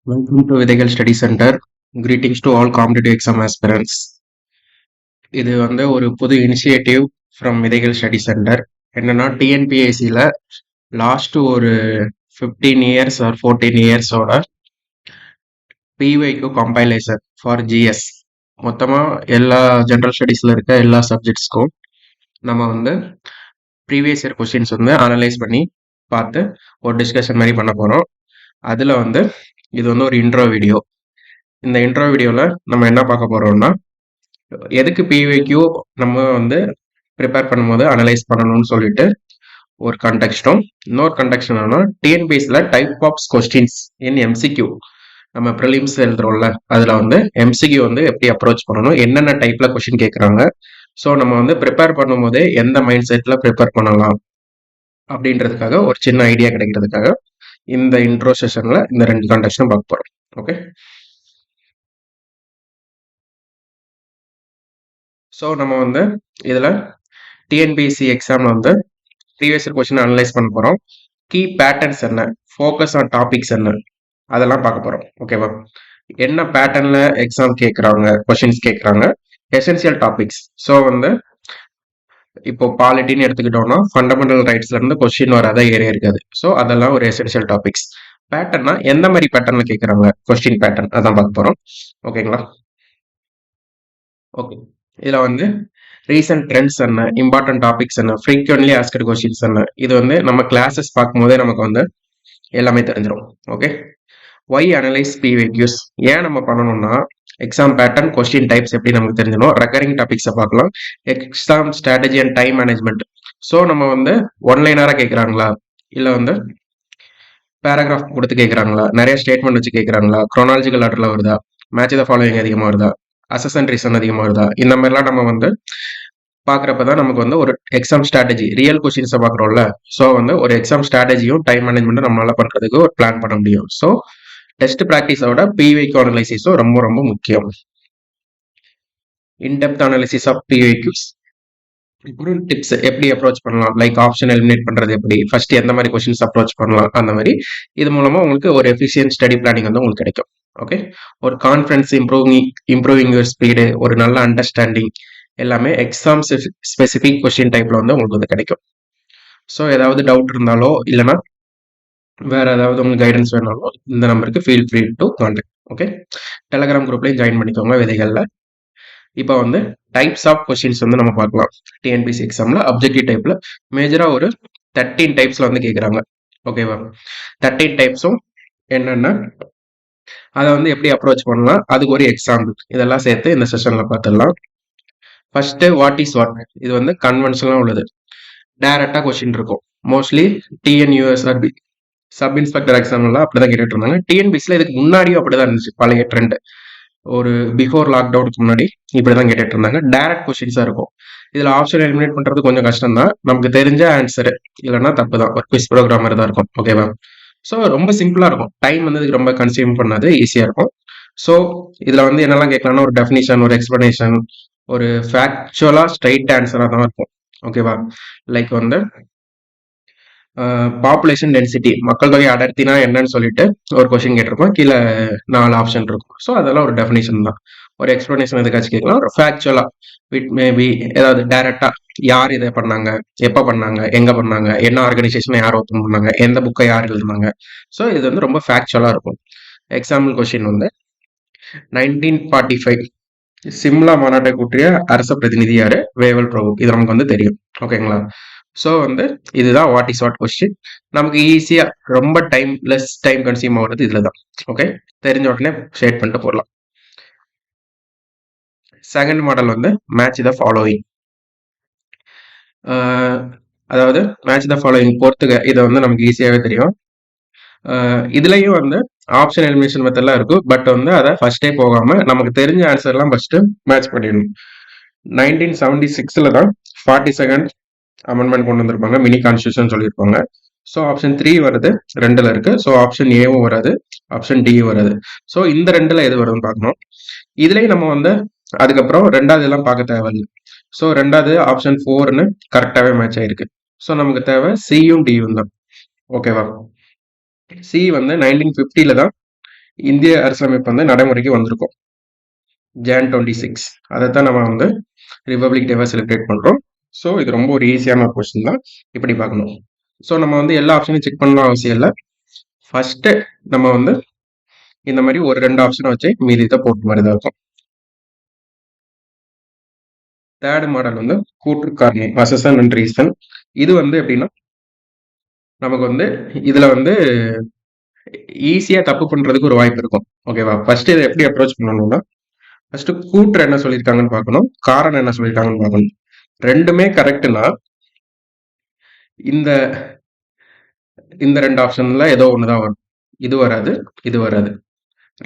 Welcome to Vidhaigal study centre. Greetings to all competitive exam aspirants. இது வந்து ஒரு புது initiative from Vidhaigal study centre. என்னன்னா டிஎன்பிஎஸ்சியில் லாஸ்ட் ஒரு 15 இயர்ஸ் ஆர் 14 இயர்ஸோட பிவைக்கு கம்பைலேஷன் ஃபார் ஜிஎஸ் மொத்தமாக எல்லா ஜென்ரல் ஸ்டடீஸில் இருக்க எல்லா சப்ஜெக்ட்ஸ்க்கும் நம்ம வந்து ப்ரீவியஸ் இயர் கொஸ்டின்ஸ் வந்து அனலைஸ் பண்ணி பார்த்து ஒரு டிஸ்கஷன் மாதிரி பண்ண போகிறோம். அதில் வந்து இது வந்து ஒரு இன்ட்ரோ வீடியோ. இந்த இன்ட்ரோ வீடியோவில் நம்ம என்ன பார்க்க போகிறோம்னா, எதுக்கு பிவைக்யூ நம்ம வந்து ப்ரிப்பேர் பண்ணும்போது அனலைஸ் பண்ணணும்னு சொல்லிட்டு ஒரு கண்டெக்ஸ்டும், இன்னொரு கண்டெக்ஸ்ட் என்னன்னா டிஎன்பிஎஸ்சியில் type of questions in MCQ. நம்ம ப்ரிலிம்ஸ் எழுதுறோம்ல, அதில் வந்து எம்சிக்யூ வந்து எப்படி அப்ரோச் பண்ணணும், என்னென்ன டைப்பில் கொஸ்டின் கேட்குறாங்க, ஸோ நம்ம வந்து ப்ரிப்பேர் பண்ணும்போதே எந்த மைண்ட் செட்டில் ப்ரிப்பேர் பண்ணலாம் அப்படின்றதுக்காக ஒரு சின்ன ஐடியா கிடைக்கிறதுக்காக இந்த இன்ட்ரோ செஷனில் இந்த 2 கண்டெக்ஸ்டும் பார்க்க போகிறோம். ஓகே, ஸோ நம்ம வந்து இதில் டிஎன்பிஎஸ்சி எக்ஸாமில் வந்து ப்ரீவியஸ் இயர் கொஸ்டின் அனலைஸ் பண்ண போகிறோம். கீ பேட்டர்ன்ஸ் என்ன, ஃபோக்கஸ் ஆன் டாபிக்ஸ் என்ன, அதெல்லாம் பார்க்க போகிறோம். ஓகேவா, என்ன பேட்டர்னில் எக்ஸாம் கேட்குறாங்க, கொஸ்டின்ஸ் கேட்குறாங்க, எசென்சியல் டாபிக்ஸ். ஸோ வந்து இப்போ பாலிட்டின்னு எடுத்துக்கிட்டோம்னா ஃபண்டமெண்டல் ரைட்ஸ்லேருந்து கொஸ்டின் வராத ஏரியா இருக்காது. ஸோ அதெல்லாம் ஒரு எசென்சியல் டாபிக்ஸ். பேட்டர்னா எந்த மாதிரி பேட்டர்னில் கேட்குறாங்க, கொஸ்டின் பேட்டர்ன், அதான் பார்க்க போகிறோம். ஓகேங்களா, ஓகே. இதில் வந்து ரீசன்ட் ட்ரெண்ட்ஸ் என்ன, இம்பார்ட்டன்ட் டாபிக்ஸ் என்ன, ஃப்ரீக்வென்ட்லி ஆஸ்கட் கொஸ்டின்ஸ் என்ன, இது வந்து நம்ம கிளாஸஸ் பார்க்கும்போதே நமக்கு வந்து எல்லாமே தெரிஞ்சிடும். ஓகே, ஒய் அனலைஸ் பிவைக்யூஸ் ஏன் நம்ம பண்ணணும்னா, எக்ஸாம் பேட்டர்ன், கொஸ்டின் டைப்ஸ் எப்படி நமக்கு தெரிஞ்சிடும், ரெக்கரிங் டாபிக்ஸை பார்க்கலாம், exam strategy and time management. So நம்ம வந்து ஒன்லைனராக கேட்குறாங்களா, இல்லை வந்து பேராகிராஃப் கொடுத்து கேட்குறாங்களா, நிறைய ஸ்டேட்மெண்ட் வச்சு கேட்குறாங்களா, குரோனாலஜிக்கல் ஆர்டரில் வருதா, மேட்ச் த ஃபாலோவிங் அதிகமாக வருதா, அசசன்ட் ரீசன் அதிகமாக வருதா, இந்த மாதிரிலாம் நம்ம வந்து பார்க்குறப்ப தான் நமக்கு வந்து ஒரு எக்ஸாம் ஸ்ட்ராட்டஜி, ரியல் கொஸ்டின்ஸை பார்க்குறோம்ல, ஸோ வந்து ஒரு எக்ஸாம் ஸ்ட்ராட்டஜியும் டைம் மேனேஜ்மெண்ட்டும் நம்மளால பண்ணுறதுக்கு ஒரு பிளான் பண்ண முடியும். ஸோ டெஸ்ட் ப்ராக்டிஸோட பிவைக்யூ அனலைசிஸும் ரொம்ப ரொம்ப முக்கியம். In depth analysis of PYQs, tips எப்படி அப்ரோச் பண்ணலாம், லைக் ஆப்ஷன் எலிமினேட் பண்ணுறது எப்படி, ஃபர்ஸ்ட் எந்த மாதிரி கொஸ்டின்ஸ் அப்ரோச் பண்ணலாம், அந்த மாதிரி. இது மூலமாக உங்களுக்கு ஒரு எஃபிஷியன்ட் ஸ்டடி பிளானிங் வந்து உங்களுக்கு கிடைக்கும். ஓகே, ஒரு கான்ஃபிடன்ஸ் இம்ப்ரூவிங் யுவர் ஸ்பீடு, ஒரு நல்ல அண்டர்ஸ்டாண்டிங், எல்லாமே எக்ஸாம் ஸ்பெசிஃபிக் கொஸ்டின் டைப்ல வந்து உங்களுக்கு வந்து கிடைக்கும். ஸோ ஏதாவது டவுட் இருந்தாலோ இல்லைனா வேற ஏதாவது உங்களுக்கு கைடன்ஸ் வேணாலும் இந்த நம்பருக்கு feel free to contact. Okay, Telegram குரூப்லையும் ஜாயின் பண்ணிக்கோங்க விதைகளில். இப்போ வந்து டைப்ஸ் ஆஃப் கொஸ்டின்ஸ் வந்து நம்ம பார்க்கலாம். டிஎன்பிசி எக்ஸாமில் அப்ஜெக்டிவ் டைப்பில் மேஜராக ஒரு 13 டைப்ஸில் வந்து கேட்குறாங்க. ஓகேவா, 13 டைப்ஸும் என்னென்ன, அதை வந்து எப்படி அப்ரோச் பண்ணலாம், அதுக்கு ஒரு எக்ஸாம்பிள், இதெல்லாம் சேர்த்து இந்த செஷனில் பார்த்துடலாம். ஃபர்ஸ்ட் வாட் இஸ் வாட், இது வந்து கன்வென்ஷனலாக உள்ளது, டைரக்டாக கொஸ்டின் இருக்கும். மோஸ்ட்லி டிஎன்யூஎஸ்ஆர்பி சப் இன்ஸ்பெக்டர் எக்ஸாம்லாம் அப்படிதான் கேட்டுட்டு இருந்தாங்க. டிஎன்பிசியில் இதுக்கு முன்னாடியும் அப்படிதான் இருந்துச்சு, பழைய ட்ரெண்ட். ஒரு பிஃபோர் லாக்டவுனுக்கு முன்னாடி இப்படிதான் கேட்டுட்டு இருந்தாங்க. டைரக்ட் கொஸ்டின்ஸா இருக்கும். இதுல ஆப்ஷன் எலிமினேட் பண்றது கொஞ்சம் கஷ்டம் தான், நமக்கு தெரிஞ்ச ஆன்சர் இல்லைன்னா தப்பு தான், ஒரு குவிஸ் ப்ரோக்ராமர் தான் இருக்கும். ஓகேவா, ஸோ ரொம்ப சிம்பிளா இருக்கும், டைம் வந்து இதுக்கு ரொம்ப கன்சியூம் பண்ணாது, ஈஸியா இருக்கும். ஸோ இதுல வந்து என்னெல்லாம் கேட்கலாம்னா, ஒரு டெஃபினிஷன், ஒரு எக்ஸ்பிளனேஷன், ஒரு ஃபேக்சுவலா ஸ்ட்ரைட் ஆன்சரா தான் இருக்கும். ஓகேவா, லைக் வந்து பாப்புலேஷன் டென்சிட்டி, மக்கள் தொகை அடர்த்தினா என்னன்னு சொல்லிட்டு ஒரு கொஸ்டின் கேட்டிருப்போம், கீழே 4 ஆப்ஷன் இருக்கும். ஸோ அதெல்லாம் ஒரு டெஃபினேஷன் தான். ஒரு எக்ஸ்பிளனேஷன் எதுக்காச்சும் கேட்கலாம், ஒரு ஃபேக்சுவலா இட் மேபி ஏதாவது டைரக்டா யார் இதை பண்ணாங்க, எப்போ பண்ணாங்க, எங்க பண்ணாங்க, என்ன ஆர்கனைசேஷனை யார் ஓப்பன் பண்ணாங்க, எந்த புக்கை யார் எழுதுனாங்க. ஸோ இது வந்து ரொம்ப ஃபேக்சுவலா இருக்கும். எக்ஸாம்பிள் கொஸ்டின் வந்து 1945 சிம்லா மாநாட்டை கூட்டிய அரச பிரதிநிதி யாரு, வேவல் பிரபு. இது நமக்கு வந்து தெரியும். ஓகேங்களா, ஸோ வந்து இதுதான் வாட் இஸ் வாட் கொஸ்டின். நமக்கு ஈஸியா ரொம்ப லெஸ் டைம் கன்சியூம் ஆகுறது இதுல தான். ஓகே, தெரிஞ்ச உடனே ஷேட் பண்ணிட்டு போடலாம். செகண்ட் மாடல் வந்து மேட்ச் த ஃபாலோயிங். அதாவது மேட்ச் த ஃபாலோயிங் பொறுத்துக்க, இதை வந்து நமக்கு ஈஸியாவே தெரியும். இதுலயும் வந்து ஆப்ஷன் எலிமினேஷன் மெத்தட்லாம் இருக்கும், பட் வந்து அதை ஃபர்ஸ்டே போகாம நமக்கு தெரிஞ்ச ஆன்சர்லாம் ஃபர்ஸ்ட் மேட்ச் பண்ணிடணும். 1976 தான் 42nd அமெண்ட்மெண்ட் கொண்டு வந்திருப்பாங்க, மினி கான்ஸ்டியூஷன் சொல்லியிருப்பாங்க. ஸோ ஆப்ஷன் 3 வருது, 2ல இருக்கு. ஸோ ஆப்ஷன் ஏவும் வராது, ஆப்ஷன் டியும் வராது. ஸோ இந்த 2ல எது வருதுன்னு பார்க்கணும். இதுலயும் நம்ம வந்து அதுக்கப்புறம் 2வது எல்லாம் பார்க்க தேவையில்லை. ஸோ 2வது ஆப்ஷன் 4ன்னு கரெக்டாகவே மேட்ச் ஆயிருக்கு. ஸோ நமக்கு தேவை சியும் டியும் தான். ஓகேவா, சி வந்து 1950ல தான் இந்திய அரசமைப்பு வந்து நடைமுறைக்கு வந்திருக்கும் Jan 26. அதைத்தான் நம்ம வந்து ரிபப்ளிக் டேவா செலிப்ரேட் பண்றோம். ஸோ இது ரொம்ப ஒரு ஈஸியான ஒரு கொஸ்டின் தான், இப்படி பார்க்கணும். ஸோ நம்ம வந்து எல்லா ஆப்ஷனையும் செக் பண்ணணும் அவசியம் இல்லை. ஃபர்ஸ்ட் நம்ம வந்து இந்த மாதிரி ஒரு 2 ஆப்ஷனை வச்சு மீதி இதை போட்டு மாதிரி தான் இருக்கும். தேர்ட் மாடல் வந்து கூற்று காரணம், அசசன் அண்ட் ரீசன். இது வந்து எப்படின்னா நமக்கு வந்து இதுல வந்து ஈஸியா தப்பு பண்றதுக்கு ஒரு வாய்ப்பு இருக்கும். ஓகேவா? ஃபர்ஸ்ட் இதை எப்படி அப்ரோச் பண்ணணும்னா, ஃபர்ஸ்ட் கூற்று என்ன சொல்லியிருக்காங்கன்னு பார்க்கணும், காரணம் என்ன சொல்லியிருக்காங்கன்னு பார்க்கணும். ரெண்டுமே கரெக்ட்னா இந்த இந்த 2 ஆப்ஷன்ல ஏதோ ஒண்ணுதான் வரும். இது வராது, இது வராது.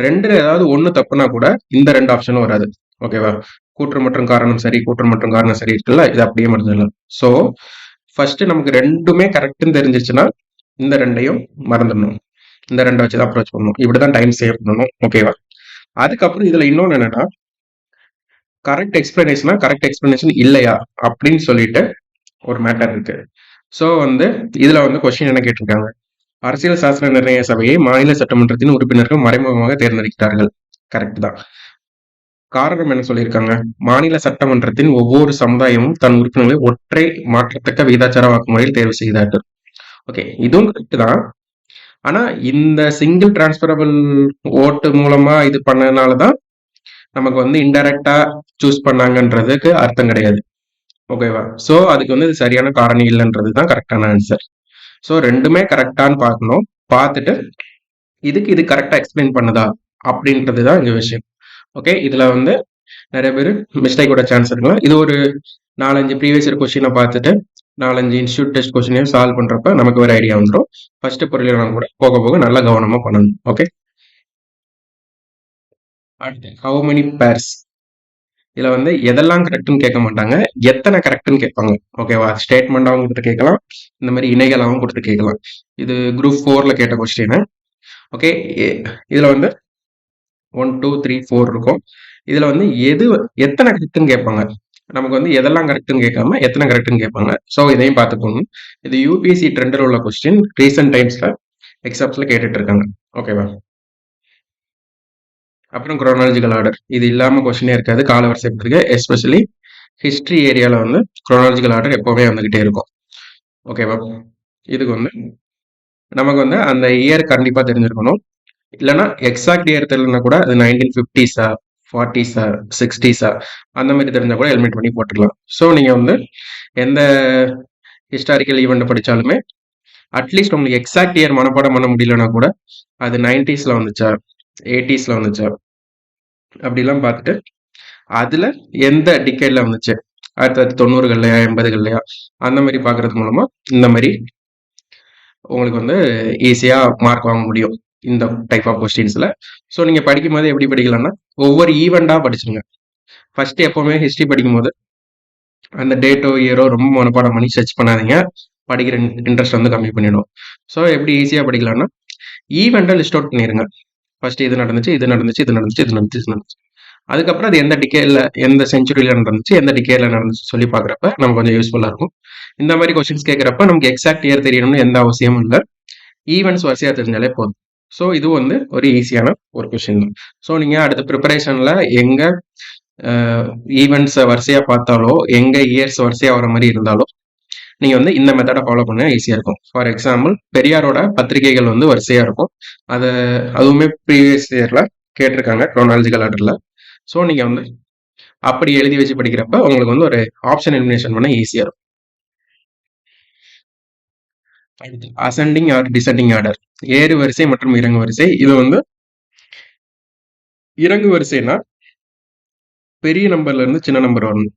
ரெண்டுல ஏதாவது ஒண்ணு தப்புனா கூட இந்த 2 ஆப்ஷனும் வராது. ஓகேவா? கூற்று மற்றும் காரணம் சரி, கூற்று மற்றும் காரணம் சரி இருக்குல்ல, இது அப்படியே மறந்துடலாம். ஸோ ஃபர்ஸ்ட் நமக்கு ரெண்டுமே கரெக்ட்னு தெரிஞ்சிச்சுன்னா இந்த ரெண்டையும் மறந்துடணும். இந்த 2 வச்சு தான் அப்ரோச் பண்ணணும். இப்படிதான் டைம் சேவ் பண்ணணும். ஓகேவா? அதுக்கப்புறம் இதுல இன்னொன்னு என்னன்னா, கரெக்ட் எக்ஸ்பிளனேஷன் இல்லையா அப்படின்னு சொல்லிட்டு ஒரு மேட்டர் இருக்கு. ஸோ வந்து இதுல வந்து கொஸ்டின் என்ன கேட்டிருக்காங்க, அரசியல் சாசன நிர்ணய சபையை மாநில சட்டமன்றத்தின் உறுப்பினர்கள் மறைமுகமாக தேர்ந்தெடுக்கிறார்கள். கரெக்ட் தான். காரணம் என்ன சொல்லியிருக்காங்க, மாநில சட்டமன்றத்தின் ஒவ்வொரு சமுதாயமும் தன் உறுப்பினர்களை ஒற்றை மாற்றத்தக்க விகிதாச்சார வாக்குமுறையில் தேர்வு செய்தார்கள். ஓகே, இதுவும் கரெக்ட் தான். ஆனா இந்த சிங்கிள் டிரான்ஸ்பரபிள் ஓட்டு மூலமா இது பண்ணதுனாலதான் நமக்கு வந்து இன்டைரக்டா சூஸ் பண்ணாங்கன்றதுக்கு அர்த்தம் கிடையாது. ஓகேவா? சோ அதுக்கு வந்து இது சரியான காரணம் இல்லைன்றதுதான் கரெக்டான ஆன்சர். ஸோ ரெண்டுமே கரெக்டான்னு பார்க்கணும். பார்த்துட்டு இதுக்கு இது கரெக்டாக எக்ஸ்பிளைன் பண்ணுதா அப்படின்றது தான் இங்கே விஷயம். ஓகே, இதில் வந்து நிறைய பேர் மிஸ்டேக்கோட சான்ஸ் இருக்கலாம். இது ஒரு 4-5 ப்ரீவியஸ் இயர் கொஸ்டினை பார்த்துட்டு 4-5 இன்ஸ்டியூட் டெஸ்ட் கொஸ்டினையும் சால்வ் பண்ணுறப்ப நமக்கு ஒரு ஐடியா வந்துடும். ஃபர்ஸ்ட் பொருள் கூட போக போக நல்லா கவனமாக பண்ணணும். ஓகே, அடுத்து ஹவு மெனி பேர்ஸ். இதுல வந்து எதெல்லாம் கரெக்ட்னு கேட்க மாட்டாங்க, எத்தனை கரெக்ட்னு கேட்பாங்க. ஓகேவா? ஸ்டேட்மெண்டாவும் கொடுத்து கேட்கலாம், இந்த மாதிரி இணைகளாகவும் கொடுத்து கேட்கலாம். இது குரூப் 4ல கேட்ட கொஸ்டின். ஓகே, இதுல வந்து 1 2 3 4 இருக்கும். இதுல வந்து எத்தனை கரெக்ட்னு கேட்பாங்க. நமக்கு வந்து எதெல்லாம் கரெக்ட்னு கேட்காம எத்தனை கரெக்ட்னு கேட்பாங்க. ஸோ இதையும் பார்த்துக்கணும். இது யூபிஎஸ்சி ட்ரெண்டில் உள்ள கொஸ்டின், ரீசெண்ட் டைம்ஸ்ல எக்ஸாம்ஸ்ல கேட்டுட்டு இருக்காங்க. ஓகேவா? அப்புறம் குரோனாலஜிக்கல் ஆர்டர், இது இல்லாம கொஸ்டினே இருக்காது. காலவரிசைப்படுத்துக, எஸ்பெஷலி ஹிஸ்டரி ஏரியால வந்து குரோனாலஜிக்கல் ஆர்டர் எப்பவுமே வந்துகிட்டே இருக்கும். ஓகேவா? இதுக்கு வந்து நமக்கு வந்து அந்த இயர் கண்டிப்பா தெரிஞ்சிருக்கணும். இல்லைன்னா எக்ஸாக்ட் இயர் தெரியலனா கூட அது 1950s 40s 60s அந்த மாதிரி தெரிஞ்சா கூட ஹெல்மெட் பண்ணி போட்டுக்கலாம். ஸோ நீங்க வந்து எந்த ஹிஸ்டாரிக்கல் ஈவெண்ட் படிச்சாலுமே அட்லீஸ்ட் உங்களுக்கு எக்ஸாக்ட் இயர் மனப்பாடம் பண்ண முடியலன்னா கூட அது 90sல வந்துச்சா 80sல வந்துச்சா அப்படிலாம் பார்த்துட்டு அதுல எந்த டிக்கெட்ல வந்துச்சு, 1990கள்லையா 80கள்லையா அந்த மாதிரி பாக்குறது மூலமா இந்த மாதிரி உங்களுக்கு வந்து ஈஸியா மார்க் வாங்க முடியும் இந்த டைப் ஆஃப் கொஸ்டின்ஸ்ல. ஸோ நீங்க படிக்கும் போது எப்படி படிக்கலாம்னா ஒவ்வொரு ஈவெண்டா படிச்சுங்க. ஃபர்ஸ்ட் எப்பவுமே ஹிஸ்டரி படிக்கும் போது அந்த டேட்டோ இயரோ ரொம்ப மனப்பாடம் பண்ணி சர்ச் பண்ணாதீங்க, படிக்கிற இன்ட்ரெஸ்ட் வந்து கம்மி பண்ணிடும். ஸோ எப்படி ஈஸியா படிக்கலாம்னா ஈவெண்ட்டை லிஸ்ட் அவுட் பண்ணிடுங்க. ஃபர்ஸ்ட் இது நடந்துச்சு, இது நடந்துச்சு, இது நடந்துச்சு, இது நடந்துச்சு, இது நடந்துச்சு. அதுக்கப்புறம் அது எந்த டிகேல எந்த செஞ்சுரியில நடந்துச்சு, எந்த டிகேல நடந்துச்சு சொல்லி பாக்குறப்ப நமக்கு கொஞ்சம் யூஸ்ஃபுல்லா இருக்கும். இந்த மாதிரி கொஸ்டின்ஸ் கேட்கறப்ப நமக்கு எக்ஸாக்ட் இயர் தெரியணும்னு எந்த அவசியமும் இல்லை, ஈவெண்ட்ஸ் வரிசையா தெரிஞ்சாலே போதும். ஸோ இது வந்து ஒரு ஈஸியான ஒரு கொஸ்டின் தான். ஸோ நீங்க அடுத்த ப்ரிப்பரேஷன்ல எங்க ஈவெண்ட்ஸை வரிசையா பார்த்தாலோ எங்க இயர்ஸ் வரிசையா வர மாதிரி இருந்தாலும் நீங்க வந்து இந்த மெத்தடை ஃபாலோ பண்ண ஈஸியா இருக்கும். ஃபார் எக்ஸாம்பிள் பெரியாரோட பத்திரிகைகள் வந்து வரிசையா இருக்கும். அதுவுமே ப்ரீவியஸ் இயர்ல கேட்டிருக்காங்க குரோனாலஜிக்கல் ஆர்டர்ல. ஸோ நீங்க வந்து அப்படி எழுதி வச்சு படிக்கிறப்ப உங்களுக்கு வந்து ஒரு ஆப்ஷன் எலிமினேஷன் பண்ண ஈஸியா இருக்கும். அசெண்டிங் ஆர் டிசெண்டிங் ஆர்டர், ஏறு வரிசை மற்றும் இறங்கு வரிசை. இது வந்து இறங்கு வரிசைனா பெரிய நம்பர்ல இருந்து சின்ன நம்பர் வரணும்,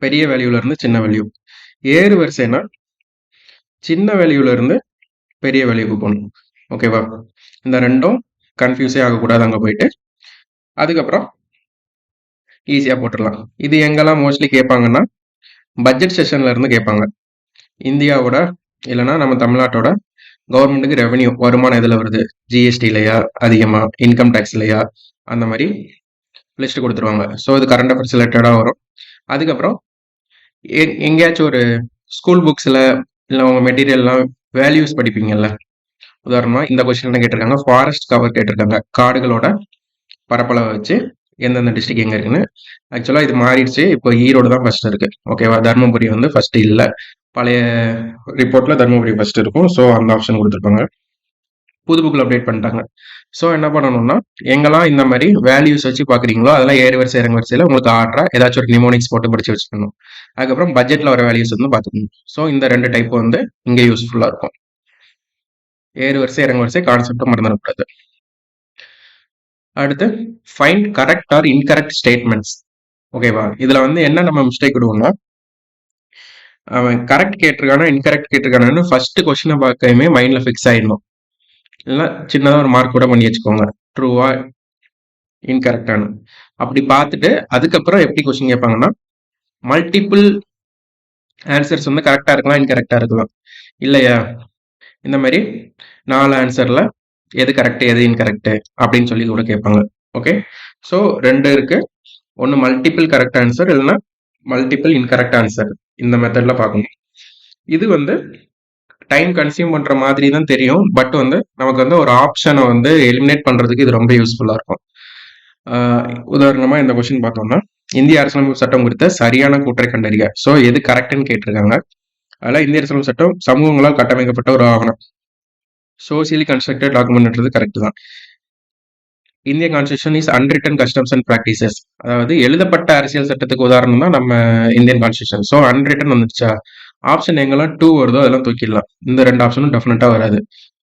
பெரிய வேல்யூல இருந்து சின்ன வேல்யூ. ஏறு வரிசைனா சின்ன வேல்யூல இருந்து பெரிய வேல்யூக்கு போகணும். ஓகேவா? இந்த ரெண்டும் கன்ஃபியூஸே ஆகக்கூடாது அங்க போயிட்டு. அதுக்கப்புறம் ஈஸியா போட்டுடலாம். இது எங்கெல்லாம் மோஸ்ட்லி கேட்பாங்கன்னா பட்ஜெட் செஷன்ல இருந்து கேட்பாங்க. இந்தியாவோட இல்லைன்னா நம்ம தமிழ்நாட்டோட கவர்மெண்ட்டுக்கு ரெவன்யூ வருமானம் எதுல வருது, ஜிஎஸ்டிலையா அதிகமா, இன்கம் டேக்ஸ் இல்லையா, அந்த மாதிரி லிஸ்ட் கொடுத்துருவாங்க. ஸோ இது கரண்ட் அஃபேர்ஸ் ரிலேட்டடாக வரும். அதுக்கப்புறம் எங்கேயாச்சும் ஒரு ஸ்கூல் புக்ஸில் இல்லை உங்கள் மெட்டீரியல்லாம் வேல்யூஸ் படிப்பீங்கல்ல, உதாரணமா இந்த கொஸ்டின் என்ன கேட்டிருக்காங்க, ஃபாரஸ்ட் கவர் கேட்டிருக்காங்க. காடுகளோட பரப்பளவை வச்சு எந்தெந்த டிஸ்ட்ரிக்ட் எங்க இருக்குன்னு. ஆக்சுவலா இது மாறிடுச்சு. இப்போ ஈரோடு தான் ஃபர்ஸ்ட் இருக்கு. ஓகேவா? தருமபுரி வந்து ஃபர்ஸ்ட் இல்ல. பழைய ரிப்போர்ட்ல தருமபுரி ஃபர்ஸ்ட் இருக்கும். ஸோ அந்த ஆப்ஷன் கொடுத்துருப்பாங்க. புது புக்கில் அப்டேட் பண்ணிட்டாங்க. ஸோ என்ன பண்ணணும்னா, எங்கெல்லாம் இந்த மாதிரி வேல்யூஸ் வச்சு பார்க்குறீங்களோ அதெல்லாம் ஏறு வரிசை இறங்கு வரிசையில் உங்களுக்கு ஆர்டரா ஏதாச்சும் ஒரு நிமோனிக்ஸ் போட்டு படிச்சு வச்சுக்கணும். அதுக்கப்புறம் பட்ஜெட்டில் வர வேல்யூஸ் வந்து பார்த்துக்கணும். ஸோ இந்த 2 டைப் வந்து இங்கே யூஸ்ஃபுல்லாக இருக்கும். ஏறு வரிசை இறங்கு வரிசை கான்செப்டை மறந்துடக்கூடாது. அடுத்து find correct R incorrect statements. ஓகேவா? இதுல வந்து என்ன நம்ம மிஸ்டேக் விடுவோம்னா, அவன் கரெக்ட் கேட்டிருக்கானா இன்கரெக்ட் கேட்டிருக்கானு ஃபர்ஸ்ட் கொஸ்டினை பார்க்கவே மைண்ட்ல ஃபிக்ஸ் ஆயிடணும். இல்லைன்னா சின்னதாக ஒரு மார்க் கூட பண்ணி வச்சுக்கோங்க, ட்ரூவா இன்கரெக்டானு. அப்படி பார்த்துட்டு அதுக்கப்புறம் எப்படி கொஸ்டின் கேட்பாங்கன்னா, மல்டிபிள் ஆன்சர்ஸ் வந்து கரெக்டா இருக்கலாம், இன்கரெக்டா இருக்கலாம். இல்லையா? இந்த மாதிரி 4 ஆன்சர்ல எது கரெக்ட் எது இன்கரெக்ட் அப்படின்னு சொல்லி கூட கேட்பாங்க. ஓகே, ஸோ 2 இருக்கு. ஒன்று மல்டிபிள் கரெக்ட் ஆன்சர், இல்லைன்னா மல்டிபிள் இன்கரெக்ட் ஆன்சர். இந்த மெத்தட்ல பார்க்கணும். இது வந்து டைம் கன்சியூம் பண்ற மாதிரி தான் தெரியும். பட் வந்து நமக்கு வந்து ஒரு ஆப்ஷனை வந்து எலிமினேட் பண்றதுக்கு இது ரொம்ப யூஸ்ஃபுல்லா இருக்கும். உதாரணமா இந்த கொஸ்டின் பார்த்தோம்னா, இந்திய அரசியலமைப்பு சட்டம் குறித்த சரியான கூற்றை கண்டறிய. ஸோ எது கரெக்ட்னு கேட்டிருக்காங்க. அதெல்லாம் இந்திய அரசியலமைப்பு சட்டம் சமூகங்களால் கட்டமைக்கப்பட்ட ஒரு ஆவணம். சோசியலி கன்ஸ்ட்ரக்டட் டாக்குமெண்ட்ன்றது கரெக்ட் தான். இந்திய constitution is unwritten customs and practices. அதாவது எழுதப்பட்ட அரசியல் சட்டத்துக்கு உதாரணம் தான் நம்ம இந்தியன் கான்ஸ்டியூஷன். ஸோ அன்ரிட்டன் வந்துச்சா, ஆப்ஷன் எங்கெல்லாம் 2 வருதோ அதெல்லாம் தூக்கிடலாம். இந்த 2 ஆப்ஷனும் டெஃபினட்டா வராது.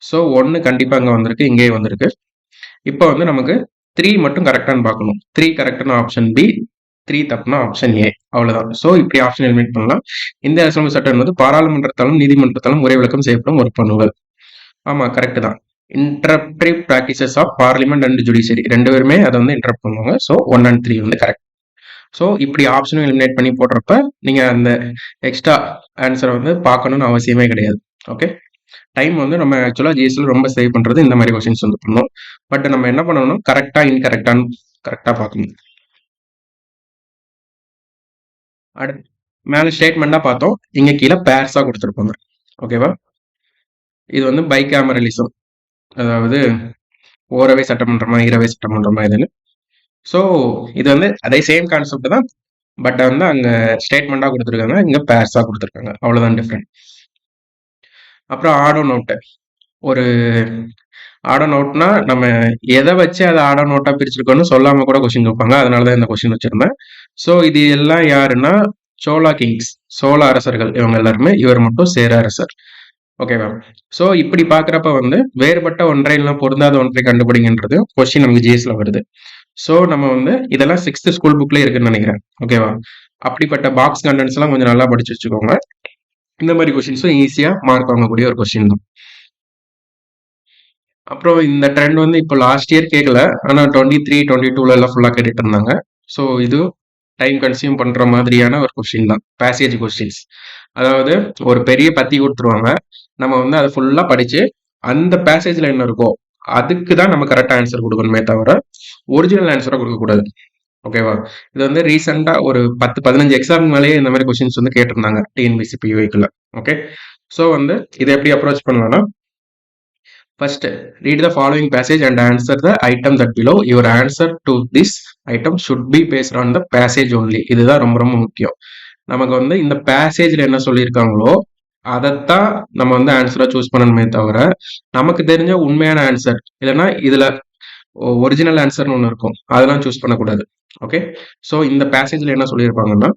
ஸோ 1 கண்டிப்பா அங்கே வந்திருக்கு, இங்கேயே வந்திருக்கு. இப்போ வந்து நமக்கு 3 மட்டும் கரெக்டானு பார்க்கணும். 3 கரெக்டான ஆப்ஷன் பி, 3 தப்புனா ஆப்ஷன் ஏ. அவ்வளவுதான். ஸோ இப்படி ஆப்ஷன் எலிமினேட் பண்ணலாம். இந்திய அரசியலமைப்பு சட்டம் என்பது பாராளுமன்றத்தாலும் நீதிமன்றத்தாலும் முறை விளக்கம் செய்யப்படும் ஒரு பண்புகள். ஆமா, கரெக்ட் தான். Interpretative practices of parliament and judiciary 2 பேருமே அதை வந்து இன்டரப்ட் பண்ணுவாங்க. ஸோ 1 and 3 வந்து கரெக்ட். ஸோ இப்படி ஆப்ஷனும் எலிமினேட் பண்ணி போடுறப்ப நீங்க அந்த எக்ஸ்ட்ரா ஆன்சரை வந்து பார்க்கணும்னு அவசியமே கிடையாது. ஓகே, டைம் வந்து நம்ம ஆக்சுவலாக ஜிஎஸ்ல ரொம்ப சேவ் பண்றது இந்த மாதிரி கொஸ்டின்ஸ் வந்து பண்ணணும். பட் நம்ம என்ன பண்ணணும், கரெக்டா இன்கரெக்டான்னு கரெக்டா பார்க்கணும். மேல ஸ்டேட்மெண்டா பார்த்தோம், இங்க கீழே பேர்ஸா கொடுத்துருப்பாங்க. ஓகேவா? இது வந்து பைகேமரலிசம், அதாவது ஓரவை சட்டமன்றமா ஈரவை சட்டமன்றமா இதுன்னு. ஸோ இது வந்து அதே சேம் கான்செப்ட் தான். பட் வந்து அங்க ஸ்டேட்மெண்டா கொடுத்துருக்காங்க, இங்க பேர்ஸா கொடுத்துருக்காங்க. அவ்வளவுதான் டிஃப்ரெண்ட். அப்புறம் ஆடோ நோட்டு. ஒரு ஆடோ நோட்னா நம்ம எதை வச்சு அதை ஆடோ நோட்டா பிரிச்சிருக்கோம்னு சொல்லாம கூட கொஸ்டின் கேட்பாங்க. அதனாலதான் இந்த கொஸ்டின் வச்சிருந்தேன். ஸோ இது எல்லாம் யாருன்னா சோழா கிங்ஸ், சோழ அரசர்கள். இவங்க எல்லாருமே, இவர் மட்டும் சேர அரசர். ஓகேவா? ஸோ இப்படி பாக்குறப்ப வந்து வேறுபட்ட ஒன்றை இல்லை பொருந்தாத ஒன்றை கண்டுபிடிங்கன்றது கொஸ்டின் நமக்கு ஜிஎஸ்ல வருது. ஸோ நம்ம வந்து இதெல்லாம் 6th ஸ்கூல் புக்ல இருக்குன்னு நினைக்கிறேன். ஓகேவா? அப்படிப்பட்ட பாக்ஸ் கண்டென்ட்ஸ் எல்லாம் கொஞ்சம் நல்லா படிச்சு வச்சுக்கோங்க. இந்த மாதிரி கொஸ்டின்ஸும் ஈஸியா மார்க் வாங்கக்கூடிய ஒரு கொஸ்டின் தான். அப்புறம் இந்த ட்ரெண்ட் வந்து இப்போ லாஸ்ட் இயர் கேட்கல, ஆனா 23, 22ல எல்லாம் ஃபுல்லா கேட்டுட்டு இருந்தாங்க. ஸோ இது டைம் கன்சியூம் பண்ற மாதிரியான ஒரு கொஸ்டின் தான், பேசேஜ் கொஸ்டின்ஸ். அதாவது ஒரு பெரிய பத்தி கொடுத்துருவாங்க, நம்ம வந்து அதை ஃபுல்லா படிச்சு அந்த பேசேஜ்ல என்ன இருக்கோ அதுக்கு தான் நம்ம கரெக்ட் ஆன்சர் கொடுக்கணுமே தவிர ஒரிஜினல் ஆன்சரை கொடுக்கக்கூடாது. ஓகேவா? இது வந்து ரீசெண்டா ஒரு 10-15 எக்ஸாம் மேலேயே இந்த மாதிரி கொஸ்டின்ஸ் வந்து கேட்டிருந்தாங்க டிஎன்பிசி பியூஐக்குள்ள. ஓகே, ஸோ வந்து இதை எப்படி அப்ரோச் பண்ணலாம்னா, first read the following passage and answer the item that below. Your answer to this item should be based on the passage only. இதுதான் ரொம்ப ரொம்ப முக்கியம். நமக்கு வந்து இந்த பேசேஜ்ல என்ன சொல்லியிருக்காங்களோ அதைத்தான் நம்ம வந்து ஆன்சரா சூஸ் பண்ணணுமே தவிர நமக்கு தெரிஞ்ச உண்மையான ஆன்சர் இல்லைன்னா இதுல ஒரிஜினல் ஆன்சர்னு ஒன்று இருக்கும், அதெல்லாம் சூஸ் பண்ணக்கூடாது. ஓகே, ஸோ இந்த பேசேஜ்ல என்ன சொல்லியிருப்பாங்கன்னா,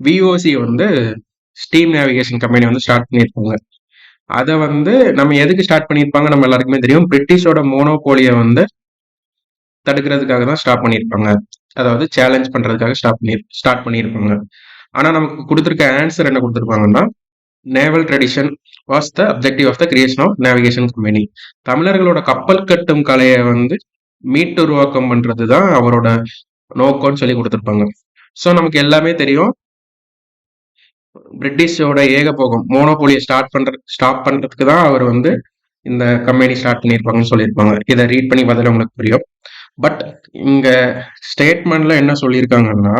விஓசி வந்து ஸ்டீம் நேவிகேஷன் கம்பெனி வந்து ஸ்டார்ட் பண்ணியிருப்பாங்க. அதை வந்து நம்ம எதுக்கு ஸ்டார்ட் பண்ணியிருப்பாங்க நம்ம எல்லாருக்குமே தெரியும், பிரிட்டிஷோட மோனோபோலியை வந்து தடுக்கிறதுக்காக தான் ஸ்டார்ட் பண்ணியிருப்பாங்க. அதாவது சேலஞ்ச் பண்றதுக்காக ஸ்டார்ட் பண்ணியிருப்பாங்க. ஆனா நமக்கு கொடுத்துருக்க ஆன்சர் என்ன கொடுத்துருப்பாங்கன்னா, naval tradition was the objective of the creation of navigation company. தமிழர்களோட கப்பல் கட்டும் கலையை வந்து மீட்டு உருவாக்கம் பண்றது தான் அவரோட நோக்கம்னு சொல்லி கொடுத்துருப்பாங்க. ஸோ நமக்கு எல்லாமே தெரியும், பிரிட்டிஷோட ஏகபோகம் மோனோபோலியை ஸ்டாப் பண்றதுக்கு தான் அவர் வந்து இந்த கம்பெனி ஸ்டார்ட் பண்ணியிருப்பாங்கன்னு சொல்லியிருப்பாங்க. இதை ரீட் பண்ணி பார்த்தாலே உங்களுக்கு புரியும். பட் இங்க ஸ்டேட்மெண்ட்ல என்ன சொல்லியிருக்காங்கன்னா,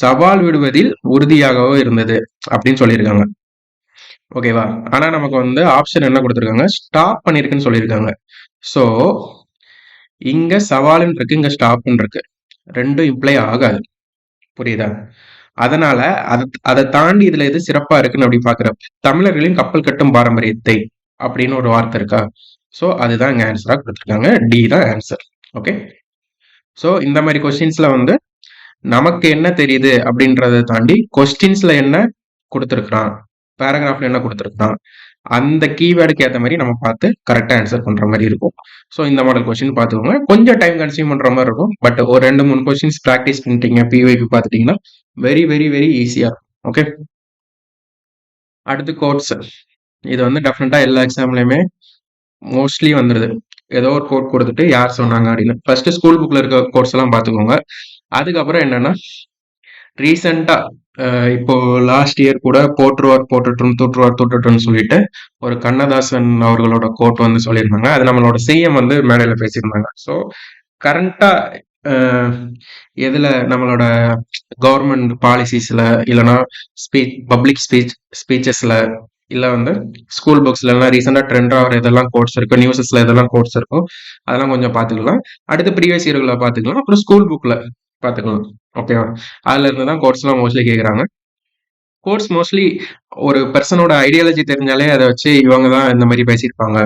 சவால் விடுவதில் உறுதியாகவோ இருந்தது அப்படின்னு சொல்லியிருக்காங்க. ஓகேவா? ஆனா நமக்கு வந்து ஆப்ஷன் என்ன கொடுத்துருக்காங்க, ஸ்டாப் பண்ணிருக்குன்னு சொல்லியிருக்காங்க. ஸோ இங்க சவால்ன்னு இருக்கு, இங்க ஸ்டாப்ன்னு இருக்கு. ரெண்டும் இம்ப்ளை ஆகாது. புரியுதா? அதனால அதை தாண்டி இதுல எது சிறப்பா இருக்குன்னு அப்படி பாக்குறப்ப தமிழர்களின் கப்பல் கட்டும் பாரம்பரியத்தை அப்படின்னு ஒரு வார்த்தை இருக்கா? ஸோ அதுதான் இங்க ஆன்சரா கொடுத்துருக்காங்க. டி தான் ஆன்சர். ஓகே. ஸோ இந்த மாதிரி கொஸ்டின்ஸ்ல வந்து நமக்கு என்ன தெரியுது அப்படின்றத தாண்டி கொஸ்டின்ஸ்ல என்ன கொடுத்துருக்கான், பேராகிராஃப்ல என்ன கொடுத்துருக்கான், அந்த கீவேர்டுக்கு ஏற்ற மாதிரி நம்ம பார்த்து கரெக்டாக ஆன்சர் பண்ற மாதிரி இருக்கும். ஸோ இந்த மாடல் கொஸ்டின் பார்த்துக்கோங்க. கொஞ்சம் டைம் கன்சியூம் பண்ற மாதிரி இருக்கும். பட் ஒரு 2-3 கொஸ்டின்ஸ் ப்ராக்டிஸ் பண்ணிட்டீங்க, பிஒய்க்கு பார்த்துட்டீங்கன்னா வெரி வெரி வெரி ஈஸியா இருக்கும். ஓகே. அடுத்து கோட்ஸ். இது வந்து டெஃபினட்டா எல்லா எக்ஸாம்லயுமே மோஸ்ட்லி வந்துருது. ஏதோ ஒரு கோட் கொடுத்துட்டு யார் சொன்னாங்க அப்படின்னு. ஃபர்ஸ்ட் ஸ்கூல் புக்ல இருக்க கோட்ஸ் எல்லாம் பார்த்துக்கோங்க. அதுக்கப்புறம் என்னன்னா ரீசெண்டா இப்போ லாஸ்ட் இயர் கூட போற்றுவார் போட்டுட்டும் தூற்றுவார் தூட்டுட்டும்னு சொல்லிட்டு ஒரு கண்ணதாசன் அவர்களோட கோட் வந்து சொல்லியிருந்தாங்க. அது நம்மளோட சிஎம் வந்து மேடையில பேசியிருந்தாங்க. ஸோ கரண்டா எதுல நம்மளோட கவர்மெண்ட் பாலிசிஸ்ல இல்லைன்னா பப்ளிக் ஸ்பீச்சஸ்ல இல்ல வந்து ஸ்கூல் புக்ஸ்ல எல்லாம் ரீசெண்டா ட்ரெண்ட் ஆகிற இதெல்லாம் கோர்ஸ் இருக்கும், நியூஸஸ்ல இதெல்லாம் கோர்ஸ் இருக்கும், அதெல்லாம் கொஞ்சம் பாத்துக்கலாம். அடுத்து ப்ரீவியஸ் இயர்களை பாத்துக்கலாம், அப்புறம் ஸ்கூல் புக்ல பாத்துக்கலாம். ஓகேவா? அதுல இருந்து தான் கோர்ஸ் எல்லாம் மோஸ்ட்லி கேக்குறாங்க. கோர்ஸ் மோஸ்ட்லி ஒரு பர்சனோட ஐடியாலஜி தெரிஞ்சாலே அதை வச்சு இவங்க தான் இந்த மாதிரி பேசியிருப்பாங்க,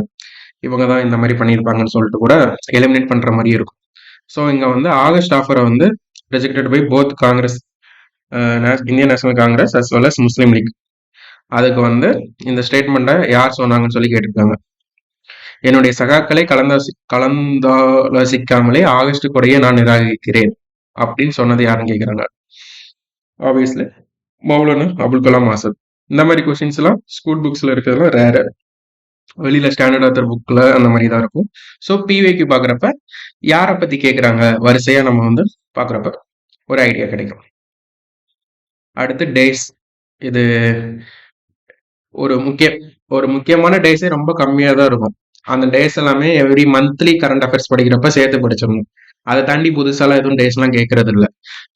இவங்க தான் இந்த மாதிரி பண்ணியிருப்பாங்கன்னு சொல்லிட்டு கூட எலிமினேட் பண்ற மாதிரி இருக்கும். ஸோ இங்க வந்து ஆகஸ்ட் ஆஃபரை வந்து rejected by both Congress, Indian National Congress as well as Muslim League. அதுக்கு வந்து இந்த ஸ்டேட்மெண்ட்டை யார் சொன்னாங்கன்னு சொல்லி கேட்டிருக்காங்க. என்னுடைய சகாக்களை கலந்தாலோசிக்காமலே ஆகஸ்ட் கொடையை நான் நிராகரிக்கிறேன் அப்படின்னு சொன்னது யாருன்னு கேட்குறாங்க. ஆப்வியஸ்லி மௌலானா அபுல் கலாம் ஆசாத். இந்த மாதிரி கொஸ்டின்ஸ் எல்லாம் ஸ்கூல் புக்ஸ்ல இருக்கிறதுலாம் ரேரு. வெளியில ஸ்டாண்டர்ட் ஆத்தர் புக்ல அந்த மாதிரி தான் இருக்கும். ஸோ பிவேக்கு பாக்குறப்ப யாரை பத்தி கேட்குறாங்க வரிசையா நம்ம வந்து பாக்குறப்ப ஒரு ஐடியா கிடைக்கும். அடுத்து டேஸ். இது ஒரு முக்கியமான டேஸே ரொம்ப கம்மியா தான் இருக்கும். அந்த டேஸ் எல்லாமே எவ்ரி மந்த்லி கரண்ட் அஃபேர்ஸ் படிக்கிறப்ப சேர்த்து படிச்சிடணும். அதை தாண்டி புதுசாலாம் எதுவும் டேஸ் எல்லாம் கேட்கறது இல்லை.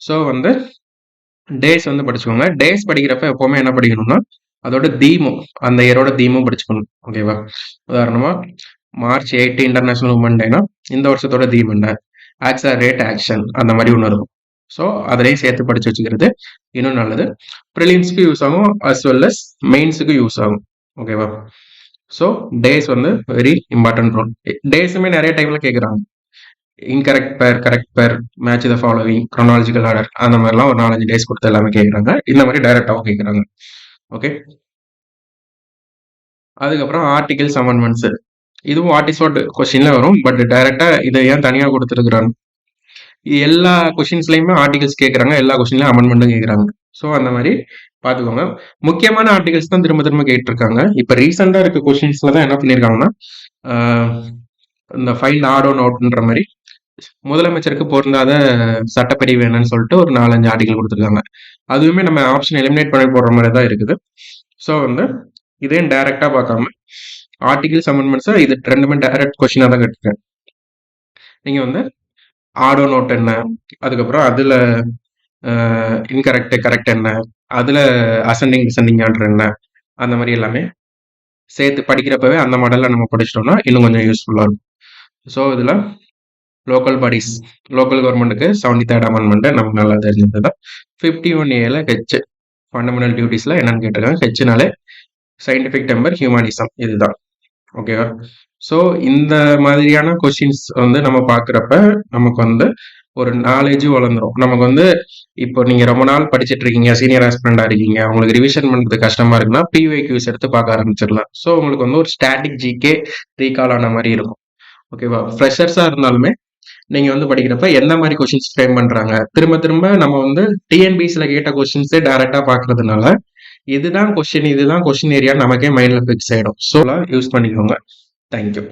ஸோ வந்து டேஸ் வந்து படிச்சுக்கோங்க. டேஸ் படிக்கிறப்ப எப்பவுமே என்ன படிக்கணும்னா அதோட தீமும் அந்த இயரோட தீமும் படிச்சுக்கணும். ஓகேவா? உதாரணமா March 8 இன்டர்நேஷனல் உமன் டேனா இந்த வருஷத்தோட தீம் என்ன, ஆக்ஸலரேட் ஆக்ஷன், அந்த மாதிரி ஒன்று இருக்கும். ஸோ அதிலையும் சேர்த்து படிச்சு வச்சுக்கிறது இன்னும் நல்லது. ப்ரிலிம்ஸ்க்கு யூஸ் ஆகும் அஸ் வெல் அஸ் மெயின்ஸுக்கு யூஸ் ஆகும். ஓகேவா? ஸோ டேஸ் வந்து வெரி இம்பார்ட்டன்ட் ரோல். டேஸுமே நிறைய டைம்ல கேட்குறாங்க. இன்கரெக்ட் பேர், கரெக்ட் பேர், match the following, chronological order, அந்த மாதிரிலாம் ஒரு 4-5 டேஸ் கொடுத்து எல்லாமே கேட்குறாங்க. இந்த மாதிரி டைரக்டாகவும் கேட்குறாங்க. ஓகே. அதுக்கப்புறம் ஆர்டிகல்ஸ் அமெண்ட்மெண்ட்ஸ். இதுவும் வாட் இஸ் வாட் கொஸ்டின்ல வரும். பட் டைரக்டா இதை ஏன் தனியாக கொடுத்துருக்குறாங்க, எல்லா கொஸ்டின்ஸ்லயுமே ஆர்டிகல்ஸ் கேட்குறாங்க, எல்லா கொஸ்டின்லயும் அமெண்ட்மெண்ட்டும் கேட்குறாங்க. ஸோ அந்த மாதிரி பார்த்துக்கோங்க. முக்கியமான ஆர்டிகல்ஸ் தான் திரும்ப திரும்ப கேட்டிருக்காங்க. இப்போ ரீசெண்டாக இருக்க கொஸ்டின்ஸ்ல தான் என்ன பண்ணியிருக்காங்கன்னா இந்த ஃபைல் ஆட் ஆன் அவுட்ன்ற மாதிரி முதலமைச்சருக்கு பொருந்தாத சட்டப்பிரிவு என்னன்னு சொல்லிட்டு ஒரு 4-5 ஆர்டிகல் கொடுத்துருக்காங்க. அதுவுமே நம்ம ஆப்ஷன் எலிமினேட் பண்ணி போடுற மாதிரி தான் இருக்குது. ஸோ வந்து இதையும் டைரக்டா பார்க்காம ஆர்டிகல்ஸ் அமெண்ட்மெண்ட்ஸ் இது ரெண்டுமே டைரக்ட் கொஸ்டினாக தான் கேட்டிருக்கேன். நீங்க வந்து ஆடோ நோட் என்ன, அதுக்கப்புறம் அதுல இன்கரெக்ட் கரெக்ட் என்ன, அதுல அசெண்டிங் டிசெண்டிங் ஆர்டர் என்ன, அந்த மாதிரி எல்லாமே சேர்த்து படிக்கிறப்பவே அந்த மாடல்ல நம்ம படிச்சிட்டோம்னா இன்னும் கொஞ்சம் யூஸ்ஃபுல்லா இருக்கும். ஸோ இதுல லோக்கல் பாடிஸ், லோக்கல் கவர்மெண்ட்டுக்கு 73rd அமெண்ட்மெண்ட் நமக்கு நல்லா தெரிஞ்சது தான். 51A ஹெச் ஃபண்டமெண்டல் டியூட்டிஸ்ல என்னன்னு கேட்டிருக்காங்க. ஹெச்னாலே சயின்டிஃபிக் டெம்பர், ஹியூமனிசம், இதுதான். ஓகேவா? ஸோ இந்த மாதிரியான கொஸ்டின்ஸ் வந்து நம்ம பார்க்குறப்ப நமக்கு வந்து ஒரு நாலேஜும் வளர்ந்துடும். நமக்கு வந்து இப்போ நீங்க ரொம்ப நாள் படிச்சுட்டு இருக்கீங்க, சீனியர் ஆஸ்பிரண்டா இருக்கீங்க, உங்களுக்கு ரிவிஷன் பண்றது கஷ்டமா இருக்குன்னா பிஒய்க்யூஸ் எடுத்து பார்க்க ஆரம்பிச்சிடலாம். ஸோ உங்களுக்கு வந்து ஒரு ஸ்டாட்டிக் ஜிகே ரீகால் ஆன மாதிரி இருக்கும். ஓகேவா? ஃப்ரெஷர்ஸா இருந்தாலுமே நீங்க வந்து படிக்கிறப்ப எந்த மாதிரி கொஸ்டின்ஸ் ஃப்ரேம் பண்றாங்க, திரும்ப திரும்ப நம்ம வந்து டிஎன்பிசில கேட்ட கொஸ்டின்ஸே டைரக்டா பாக்குறதுனால இதுதான் கொஸ்டின் ஏரியா நமக்கே மைண்ட்ல ஃபிக்ஸ் ஆயிடும். ஸோ யூஸ் பண்ணிக்கோங்க. தேங்க்யூ.